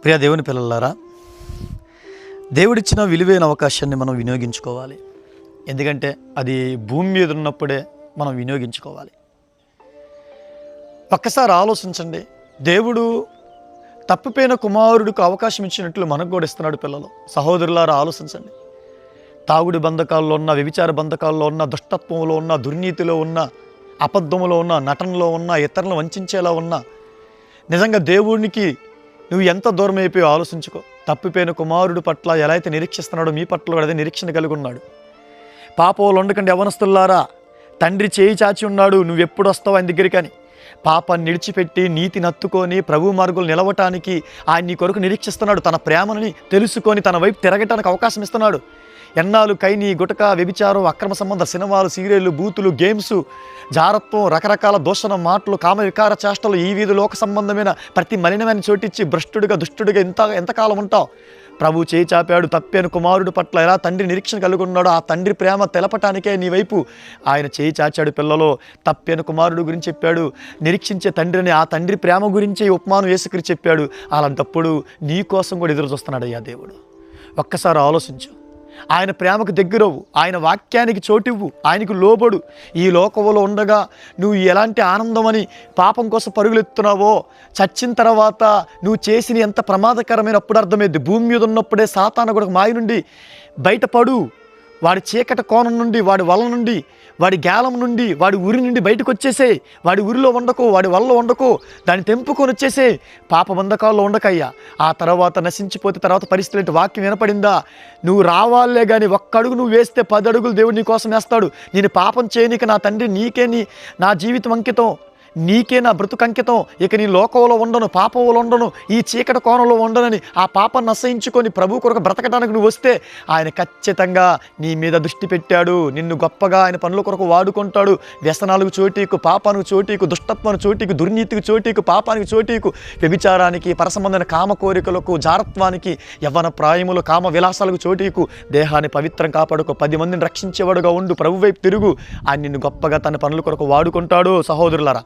ప్రియ దేవుని పిల్లలారా, దేవుడిచ్చిన విలువైన అవకాశాన్ని మనం వినియోగించుకోవాలి. ఎందుకంటే అది భూమి మీద ఉన్నప్పుడే మనం వినియోగించుకోవాలి. ఒక్కసారి ఆలోచించండి, దేవుడు తప్పిపోయిన కుమారుడికి అవకాశం ఇచ్చినట్లు మనకు కూడా ఇస్తున్నాడు. పిల్లలు, సహోదరులారా ఆలోచించండి. తాగుడు బంధకాల్లో ఉన్న, వ్యభిచార బంధకాల్లో ఉన్న, దుష్టత్వంలో ఉన్న, దుర్నీతిలో ఉన్న, అబద్ధంలో ఉన్న, నటనలో ఉన్న, ఇతరులను వంచేలా ఉన్న, నిజంగా దేవునికి నువ్వు ఎంత దూరం అయిపోయి ఆలోచించుకో. తప్పిపోయిన కుమారుడు పట్ల ఎలా అయితే నిరీక్షిస్తున్నాడో మీ పట్ల కూడా అదే నిరీక్షణ కలిగి ఉన్నాడు. పాపంలో ఉండకండి యవ్వనస్తులారా, తండ్రి చేయి చాచి ఉన్నాడు, నువ్వు ఎప్పుడు వస్తావు ఆయన దగ్గరికి అని. పాపాన్ని నిడిచిపెట్టి నీతిని హత్తుకొని ప్రభు మార్గంలో నిలవటానికి ఆయన నీ కొరకు నిరీక్షిస్తున్నాడు. తన ప్రేమని తెలుసుకొని తన వైపు తిరగటానికి అవకాశం ఇస్తున్నాడు. ఎన్నాళ్ళు కైని, గుటక, వ్యభిచారం, అక్రమ సంబంధ సినిమాలు, సీరియళ్ళు, బూతులు, గేమ్స్, జారత్వం, రకరకాల దూషణ మాటలు, కామ వికార చేష్టలు, ఈ వీధి లోక సంబంధమైన ప్రతి మలినమైన చోటిచ్చి భ్రష్టుడిగా దుష్టుడిగా ఎంతకాలం ఉంటావు? ప్రభు చేయి చాపాడు. తప్పిన కుమారుడు పట్ల ఎలా తండ్రి నిరీక్షణ కలిగి ఉన్నాడో ఆ తండ్రి ప్రేమ తెలపటానికే నీ వైపు ఆయన చేయి చాచాడు. పిల్లలో తప్పిన కుమారుడు గురించి చెప్పాడు, నిరీక్షించే తండ్రిని, ఆ తండ్రి ప్రేమ గురించి ఉపమానం యేసుక్రీస్తు చెప్పాడు. అలాంటప్పుడు నీ కోసం కూడా ఎదురు చూస్తున్నాడు అయ్యా దేవుడు. ఒక్కసారి ఆలోచించు. ఆయన ప్రేమకు దగ్గరవు, ఆయన వాక్యానికి చోటివ్వు, ఆయనకు లోబడు. ఈ లోకంలో ఉండగా నువ్వు ఎలాంటి ఆనందమని పాపం కోసం పరుగులెత్తున్నావో, చచ్చిన తర్వాత నువ్వు చేసిన ఎంత ప్రమాదకరమైన అప్పుడు అర్థమైంది. భూమి మీద ఉన్నప్పుడే సాతాను కూడా మాయ నుండి బయటపడు. వాడి చీకటి కోణం నుండి, వాడి వల నుండి, వాడి గ్యాలం నుండి, వాడి ఉరి నుండి బయటకు వచ్చేసే. వాడి ఉరిలో ఉండకు, వాడి వల్ల ఉండకు, దాన్ని తెంపుకొని వచ్చేసే. పాప బంధకాల్లో ఉండకయ్యా. ఆ తర్వాత నశించిపోతే తర్వాత పరిస్థితులు ఏంటి? వాక్యం వినపడిందా? నువ్వు రావాలే కానీ ఒక్క అడుగు నువ్వు వేస్తే 10 అడుగులు దేవుడు నీ కోసం వేస్తాడు. నేను పాపం చేయనీక నా తండ్రి నీకే నా జీవితం అంకితం, నీకే నా బ్రతుకు అంకితం. ఇక నీ లోకంలో ఉండను, పాపంలో ఉండను, ఈ చీకటి కోణంలో ఉండనని ఆ పాపాన్ని అసహించుకొని ప్రభు కొరకు బ్రతకడానికి నువ్వు వస్తే ఆయన ఖచ్చితంగా నీ మీద దృష్టి పెట్టాడు. నిన్ను గొప్పగా ఆయన పనుల కొరకు వాడుకుంటాడు. వ్యసనాలకు చోటీకు, పాపానికి చోటీకు, దుష్టత్వానికి చోటీకు, దుర్నీతికి చోటీకు, పాపానికి చోటీకు, వ్యభిచారానికి, పరసంబంధమైన కామ కోరికలకు, జారత్వానికి, యవ్వన ప్రాయములు, కామ విలాసాలకు చోటీకు, దేహాన్ని పవిత్రం కాపాడుకో, 10 మందిని రక్షించేవాడుగా ఉండు, ప్రభు వైపు తిరుగు. ఆయన నిన్ను గొప్పగా తన పనుల కొరకు వాడుకుంటాడు. సహోదరులారా,